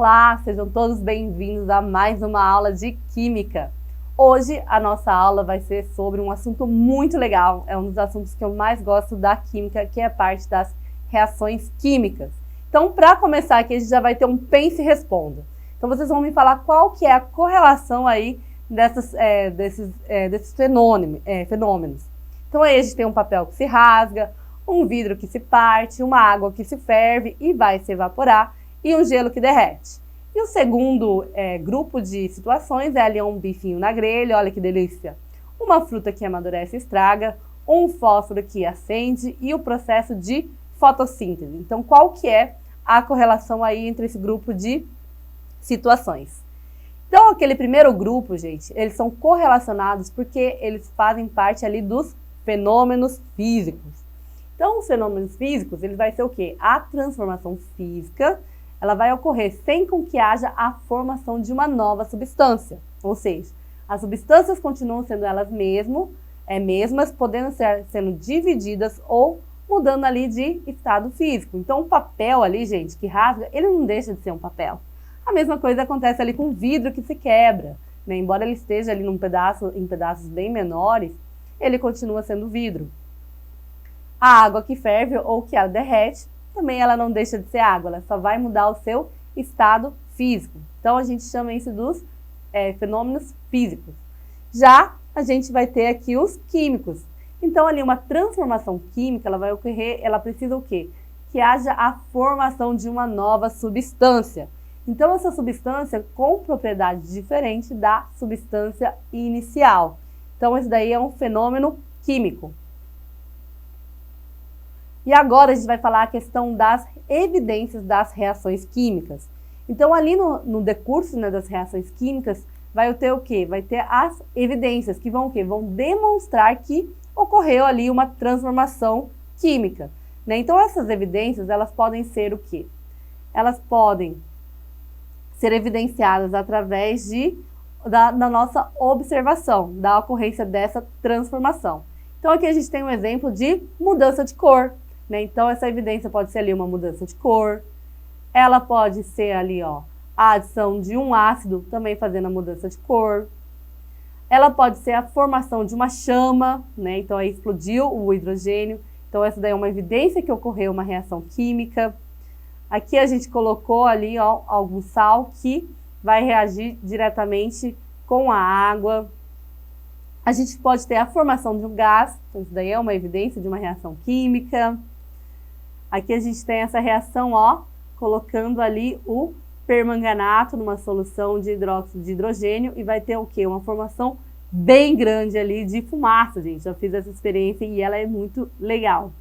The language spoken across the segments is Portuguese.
Olá, sejam todos bem-vindos a mais uma aula de Química. Hoje a nossa aula vai ser sobre um assunto muito legal, é um dos assuntos que eu mais gosto da Química, que é a parte das reações químicas. Então, para começar aqui, a gente já vai ter um pense e responda. Então, vocês vão me falar qual que é a correlação aí desses fenômenos. Então, aí a gente tem um papel que se rasga, um vidro que se parte, uma água que se ferve e vai se evaporar, e um gelo que derrete. E o segundo grupo de situações é ali um bifinho na grelha, olha que delícia. Uma fruta que amadurece e estraga, um fósforo que acende e o processo de fotossíntese. Então, qual que é a correlação aí entre esse grupo de situações? Então, aquele primeiro grupo, gente, eles são correlacionados porque eles fazem parte ali dos fenômenos físicos. Então, os fenômenos físicos, ele vai ser o quê? A transformação física, ela vai ocorrer sem com que haja a formação de uma nova substância. Ou seja, as substâncias continuam sendo elas mesmas, podendo ser sendo divididas ou mudando ali de estado físico. Então, o papel ali, gente, que rasga, ele não deixa de ser um papel. A mesma coisa acontece ali com o vidro que se quebra, né? Embora ele esteja ali em pedaços bem menores, ele continua sendo vidro. A água que ferve ou que ela derrete, também ela não deixa de ser água, ela só vai mudar o seu estado físico. Então, a gente chama isso dos fenômenos físicos. Já a gente vai ter aqui os químicos. Então, ali uma transformação química, ela vai ocorrer, ela precisa o quê? Que haja a formação de uma nova substância. Então, essa substância com propriedades diferentes da substância inicial. Então, esse daí é um fenômeno químico. E agora a gente vai falar a questão das evidências das reações químicas. Então, ali no decurso, né, das reações químicas, vai ter o quê? Vai ter as evidências que vão o quê? Vão demonstrar que ocorreu ali uma transformação química, né? Então, essas evidências, elas podem ser o quê? Elas podem ser evidenciadas através da nossa observação, da ocorrência dessa transformação. Então, aqui a gente tem um exemplo de mudança de cor. Então, essa evidência pode ser ali uma mudança de cor, ela pode ser ali, ó, a adição de um ácido também fazendo a mudança de cor, ela pode ser a formação de uma chama, né? Então, aí explodiu o hidrogênio, então essa daí é uma evidência que ocorreu uma reação química. Aqui a gente colocou ali, ó, algum sal que vai reagir diretamente com a água. A gente pode ter a formação de um gás, então isso daí é uma evidência de uma reação química. Aqui a gente tem essa reação, ó, colocando ali o permanganato numa solução de hidróxido de hidrogênio e vai ter o quê? Uma formação bem grande ali de fumaça, gente. Já fiz essa experiência e ela é muito legal.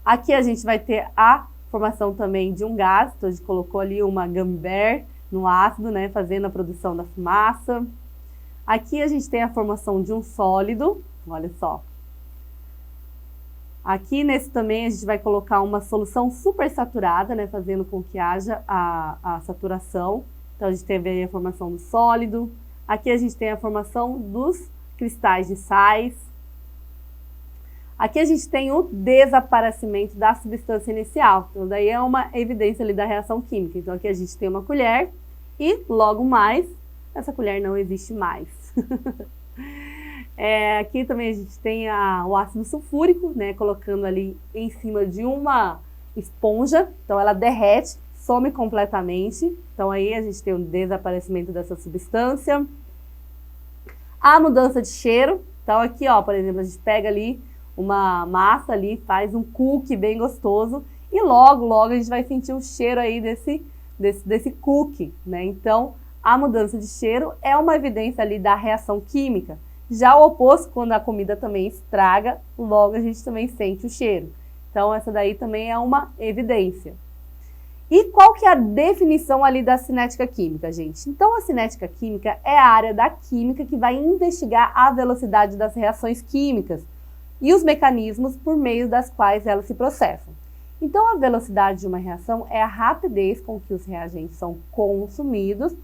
Aqui a gente vai ter a formação também de um gás, então a gente colocou ali uma gummy bear no ácido, né, fazendo a produção da fumaça. Aqui a gente tem a formação de um sólido, olha só. Aqui nesse também a gente vai colocar uma solução supersaturada, né, fazendo com que haja a saturação. Então a gente teve a formação do sólido. Aqui a gente tem a formação dos cristais de sais. Aqui a gente tem o desaparecimento da substância inicial. Então daí é uma evidência ali da reação química. Então aqui a gente tem uma colher e logo mais essa colher não existe mais. Aqui também a gente tem o ácido sulfúrico, né, colocando ali em cima de uma esponja, então ela derrete, some completamente, então aí a gente tem o desaparecimento dessa substância. A mudança de cheiro, então aqui, ó, por exemplo, a gente pega ali uma massa ali, faz um cookie bem gostoso e logo a gente vai sentir o cheiro aí desse cookie, né? Então, a mudança de cheiro é uma evidência ali da reação química. Já o oposto, quando a comida também estraga, logo a gente também sente o cheiro. Então, essa daí também é uma evidência. E qual que é a definição ali da cinética química, gente? Então, a cinética química é a área da química que vai investigar a velocidade das reações químicas e os mecanismos por meio das quais elas se processam. Então, a velocidade de uma reação é a rapidez com que os reagentes são consumidos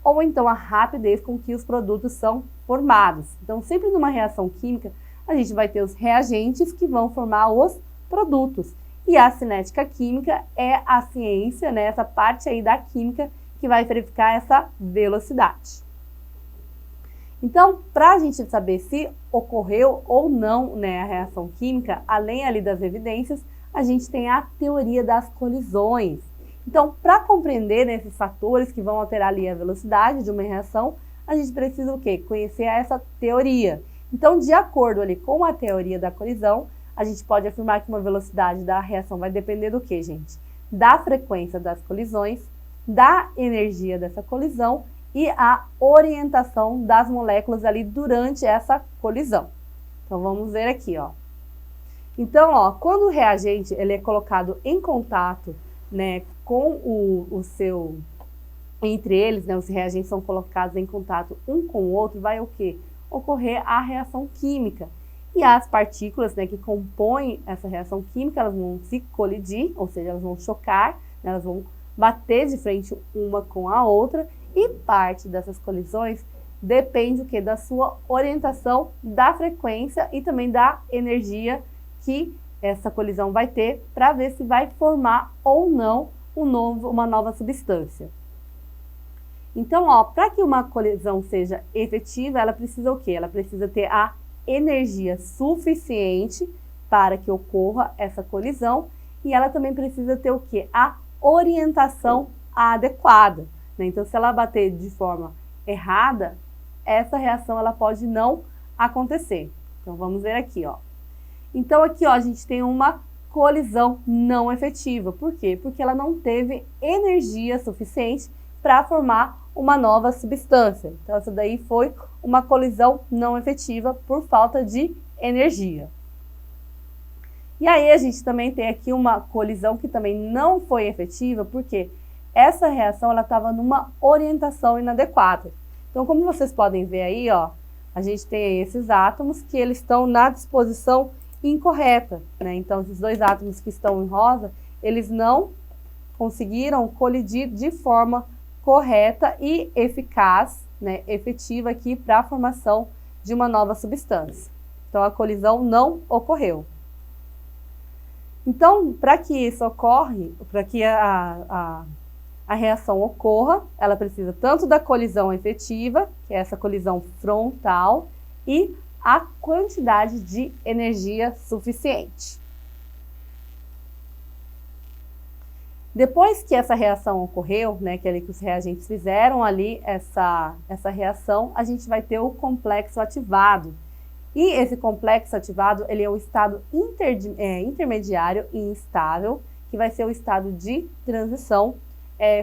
ou então a rapidez com que os produtos são formados. Então, sempre numa reação química, a gente vai ter os reagentes que vão formar os produtos. E a cinética química é a ciência, né, essa parte aí da química que vai verificar essa velocidade. Então, para a gente saber se ocorreu ou não, né, a reação química, além ali das evidências, a gente tem a teoria das colisões. Então, para compreender, né, esses fatores que vão alterar ali a velocidade de uma reação, a gente precisa o quê? Conhecer essa teoria. Então, de acordo ali com a teoria da colisão, a gente pode afirmar que uma velocidade da reação vai depender do quê, gente? Da frequência das colisões, da energia dessa colisão e a orientação das moléculas ali durante essa colisão. Então, vamos ver aqui, ó. Então, ó, quando o reagente ele é colocado em contato, né, com entre eles, né, os reagentes são colocados em contato um com o outro, vai o quê? Ocorrer a reação química. E as partículas, né, que compõem essa reação química, elas vão se colidir, ou seja, elas vão chocar, né, elas vão bater de frente uma com a outra, e parte dessas colisões depende o quê? Da sua orientação, da frequência e também da energia que essa colisão vai ter para ver se vai formar ou não uma nova substância. Então, ó, para que uma colisão seja efetiva, ela precisa o quê? Ela precisa ter a energia suficiente para que ocorra essa colisão e ela também precisa ter o quê? A orientação adequada, né? Então, se ela bater de forma errada, essa reação ela pode não acontecer. Então, vamos ver aqui, ó. Então, aqui, ó, a gente tem uma colisão não efetiva. Por quê? Porque ela não teve energia suficiente para formar uma nova substância. Então, essa daí foi uma colisão não efetiva por falta de energia. E aí, a gente também tem aqui uma colisão que também não foi efetiva, porque essa reação ela estava numa orientação inadequada. Então, como vocês podem ver aí, ó, a gente tem aí esses átomos que eles estão na disposição incorreta, né? Então, esses dois átomos que estão em rosa, eles não conseguiram colidir de forma correta e eficaz, né, efetiva aqui para a formação de uma nova substância. Então, a colisão não ocorreu. Então, para que isso ocorra, para que a reação ocorra, ela precisa tanto da colisão efetiva, que é essa colisão frontal, e a quantidade de energia suficiente. Depois que essa reação ocorreu, né, que os reagentes fizeram ali essa reação, a gente vai ter o complexo ativado. E esse complexo ativado, ele é o estado intermediário e instável, que vai ser o estado de transição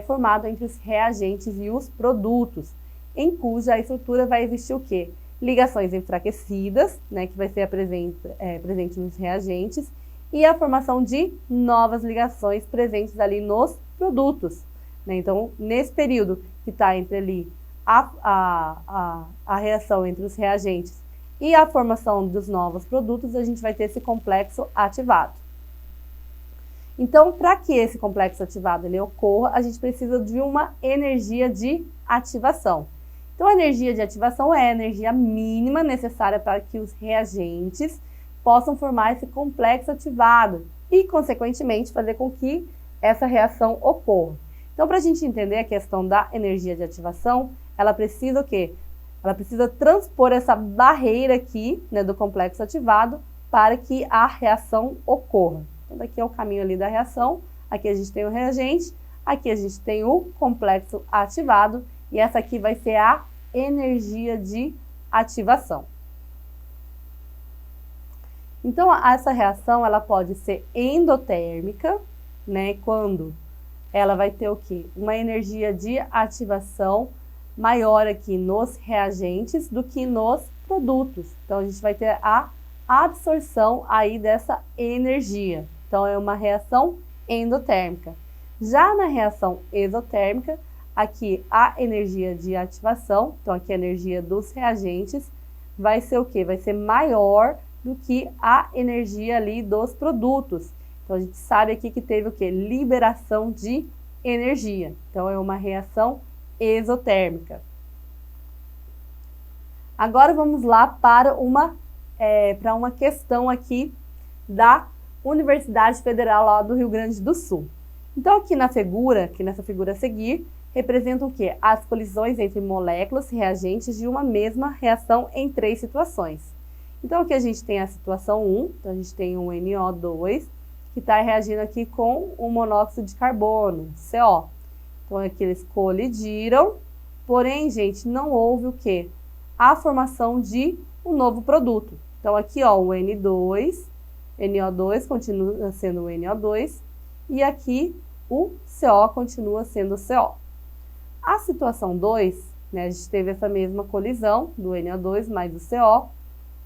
formado entre os reagentes e os produtos, em cuja estrutura vai existir o quê? Ligações enfraquecidas, né, que vai ser presente nos reagentes, e a formação de novas ligações presentes ali nos produtos, né? Então, nesse período que está entre ali a reação entre os reagentes e a formação dos novos produtos, a gente vai ter esse complexo ativado. Então, para que esse complexo ativado ele ocorra, a gente precisa de uma energia de ativação. Então, a energia de ativação é a energia mínima necessária para que os reagentes possam formar esse complexo ativado e, consequentemente, fazer com que essa reação ocorra. Então, para a gente entender a questão da energia de ativação, ela precisa o quê? Ela precisa transpor essa barreira aqui, né, do complexo ativado para que a reação ocorra. Então, daqui é o caminho ali da reação. Aqui a gente tem o reagente, aqui a gente tem o complexo ativado e essa aqui vai ser a energia de ativação. Então, essa reação ela pode ser endotérmica, né, quando ela vai ter o quê? Uma energia de ativação maior aqui nos reagentes do que nos produtos. Então, a gente vai ter a absorção aí dessa energia. Então, é uma reação endotérmica. Já na reação exotérmica, aqui a energia de ativação, então aqui a energia dos reagentes, vai ser o quê? Vai ser maior do que a energia ali dos produtos. Então, a gente sabe aqui que teve o quê? Liberação de energia. Então, é uma reação exotérmica. Agora, vamos lá para uma questão aqui da Universidade Federal lá do Rio Grande do Sul. Então aqui nessa figura a seguir, representam o quê? As colisões entre moléculas reagentes de uma mesma reação em 3 situações. Então aqui a gente tem a situação 1, então a gente tem um NO2, que está reagindo aqui com o monóxido de carbono, CO. Então aqui eles colidiram, porém, gente, não houve o quê? A formação de um novo produto. Então aqui, ó, o N2, NO2 continua sendo o NO2, e aqui o CO continua sendo o CO. A situação 2, né, a gente teve essa mesma colisão do NO2 mais o CO.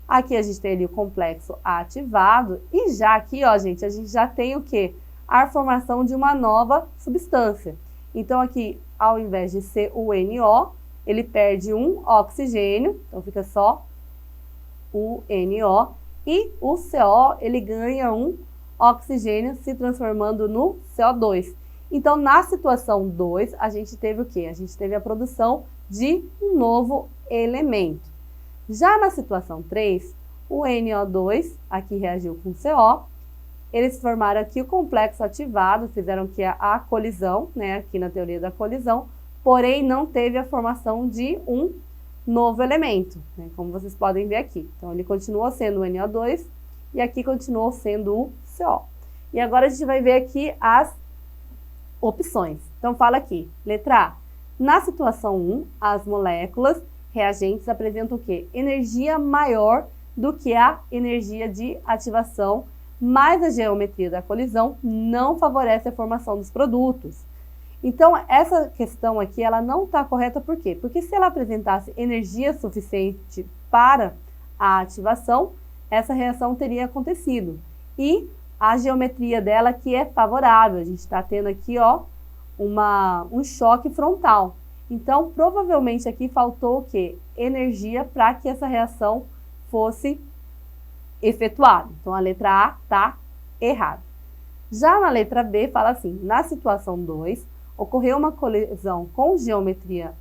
Aqui a gente tem ali o complexo ativado. E já aqui, ó, gente, a gente já tem o quê? A formação de uma nova substância. Então aqui, ao invés de ser o NO, ele perde um oxigênio. Então fica só o NO. E o CO, ele ganha um oxigênio se transformando no CO2. Então, na situação 2, a gente teve o quê? A gente teve a produção de um novo elemento. Já na situação 3, o NO2 aqui reagiu com o CO, eles formaram aqui o complexo ativado, fizeram aqui a colisão, né, aqui na teoria da colisão, porém não teve a formação de um novo elemento, né, como vocês podem ver aqui. Então, ele continuou sendo o NO2 e aqui continuou sendo o CO. E agora a gente vai ver aqui as opções. Então, fala aqui, letra A. Na situação 1, as moléculas reagentes apresentam o quê? Energia maior do que a energia de ativação, mas a geometria da colisão não favorece a formação dos produtos. Então, essa questão aqui, ela não está correta por quê? Porque se ela apresentasse energia suficiente para a ativação, essa reação teria acontecido. E a geometria dela que é favorável. A gente está tendo aqui, ó, um choque frontal. Então, provavelmente aqui faltou o quê? Energia para que essa reação fosse efetuada. Então, a letra A está errada. Já na letra B, fala assim, na situação 2, ocorreu uma colisão com geometria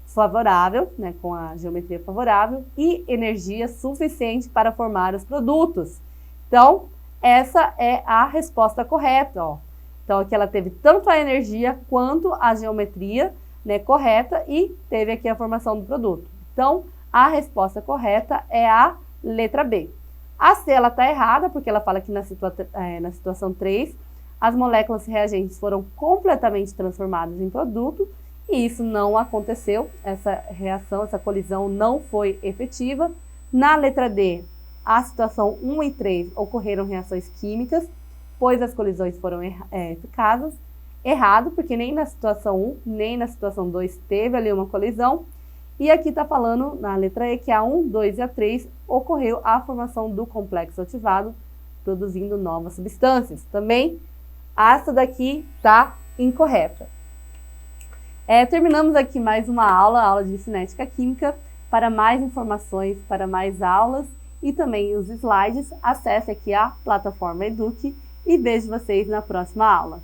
favorável, né, com a geometria favorável e energia suficiente para formar os produtos. Então, essa é a resposta correta, ó. Então, aqui ela teve tanto a energia quanto a geometria, né, correta e teve aqui a formação do produto. Então, a resposta correta é a letra B. A C, ela está errada, porque ela fala que na situação 3, as moléculas reagentes foram completamente transformadas em produto e isso não aconteceu. Essa reação, essa colisão não foi efetiva. Na letra D, a situação 1 e 3 ocorreram reações químicas, pois as colisões foram eficazes. Errado, porque nem na situação 1, nem na situação 2 teve ali uma colisão. E aqui está falando, na letra E, que a 1, 2 e a 3 ocorreu a formação do complexo ativado, produzindo novas substâncias. Também, essa daqui está incorreta. Terminamos aqui mais uma aula de cinética química. Para mais informações, para mais aulas e também os slides, acesse aqui a plataforma Eduque e vejo vocês na próxima aula.